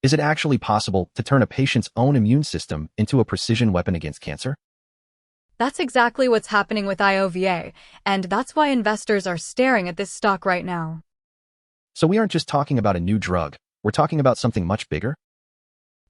Is it actually possible to turn a patient's own immune system into a precision weapon against cancer? That's exactly what's happening with IOVA, and that's why investors are staring at this stock right now. So we aren't just talking about a new drug, we're talking about something much bigger?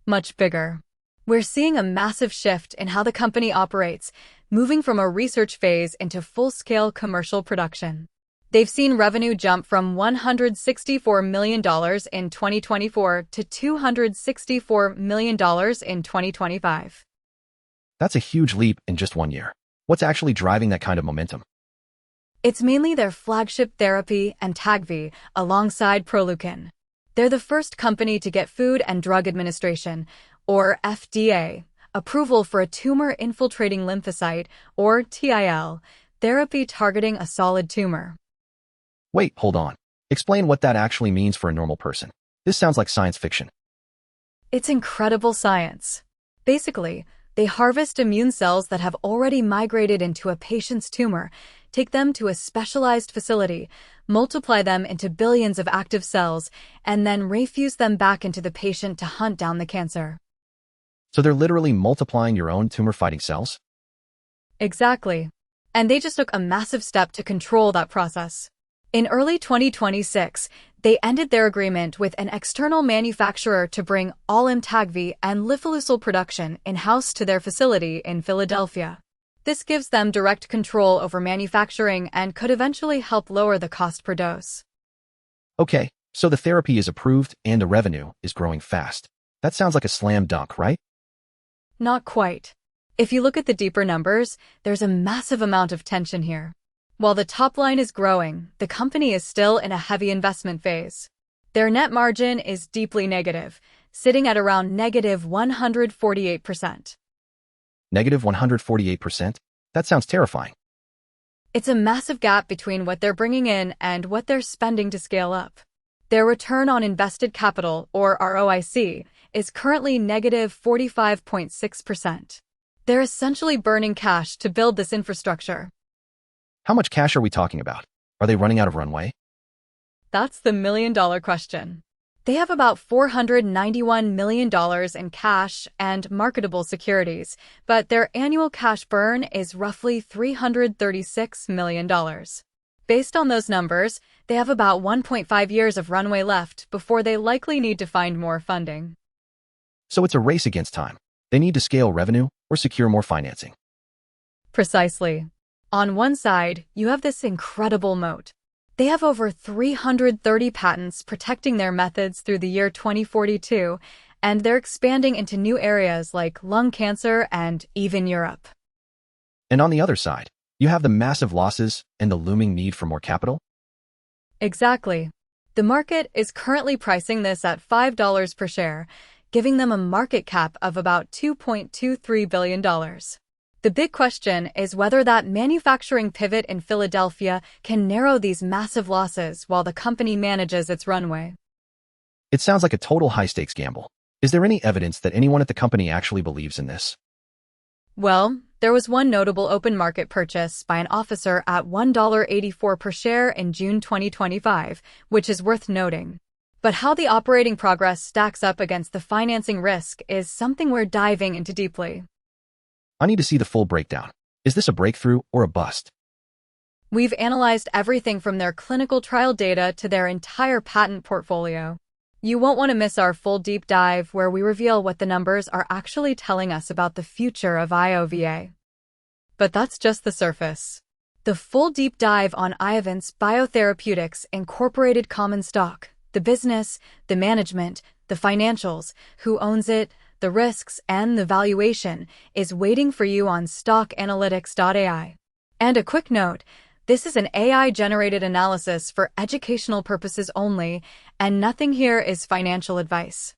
Much bigger. We're seeing a massive shift in how the company operates, moving from a research phase into full-scale commercial production. They've seen revenue jump from $164 million in 2024 to $264 million in 2025. That's a huge leap in just 1 year. What's actually driving that kind of momentum? It's mainly their flagship therapy, Amtagvi, alongside Proleukin. They're the first company to get Food and Drug Administration, or FDA, approval for a tumor infiltrating lymphocyte, or TIL, therapy targeting a solid tumor. Wait, hold on. Explain what that actually means for a normal person. This sounds like science fiction. It's incredible science. Basically, they harvest immune cells that have already migrated into a patient's tumor, take them to a specialized facility, multiply them into billions of active cells, and then refuse them back into the patient to hunt down the cancer. So they're literally multiplying your own tumor-fighting cells? Exactly. And they just took a massive step to control that process. In early 2026, they ended their agreement with an external manufacturer to bring all Amtagvi and lifoleucel production in-house to their facility in Philadelphia. This gives them direct control over manufacturing and could eventually help lower the cost per dose. Okay, so the therapy is approved and the revenue is growing fast. That sounds like a slam dunk, right? Not quite. If you look at the deeper numbers, there's a massive amount of tension here. While the top line is growing, the company is still in a heavy investment phase. Their net margin is deeply negative, sitting at around negative 148%. Negative 148%? That sounds terrifying. It's a massive gap between what they're bringing in and what they're spending to scale up. Their return on invested capital, or ROIC, is currently negative 45.6%. They're essentially burning cash to build this infrastructure. How much cash are we talking about? Are they running out of runway? That's the million-dollar question. They have about $491 million in cash and marketable securities, but their annual cash burn is roughly $336 million. Based on those numbers, they have about 1.5 years of runway left before they likely need to find more funding. So it's a race against time. They need to scale revenue or secure more financing. Precisely. On one side, you have this incredible moat. They have over 330 patents protecting their methods through the year 2042, and they're expanding into new areas like lung cancer and even Europe. And on the other side, you have the massive losses and the looming need for more capital? Exactly. The market is currently pricing this at $5 per share, giving them a market cap of about $2.23 billion. The big question is whether that manufacturing pivot in Philadelphia can narrow these massive losses while the company manages its runway. It sounds like a total high-stakes gamble. Is there any evidence that anyone at the company actually believes in this? Well, there was one notable open market purchase by an officer at $1.84 per share in June 2025, which is worth noting. But how the operating progress stacks up against the financing risk is something we're diving into deeply. I need to see the full breakdown. Is this a breakthrough or a bust? We've analyzed everything from their clinical trial data to their entire patent portfolio. You won't want to miss our full deep dive where we reveal what the numbers are actually telling us about the future of IOVA. But that's just the surface. The full deep dive on Iovance Biotherapeutics Incorporated common stock, the business, the management, the financials, who owns it, the risks, and the valuation is waiting for you on stockanalytics.ai. And a quick note, this is an AI-generated analysis for educational purposes only, and nothing here is financial advice.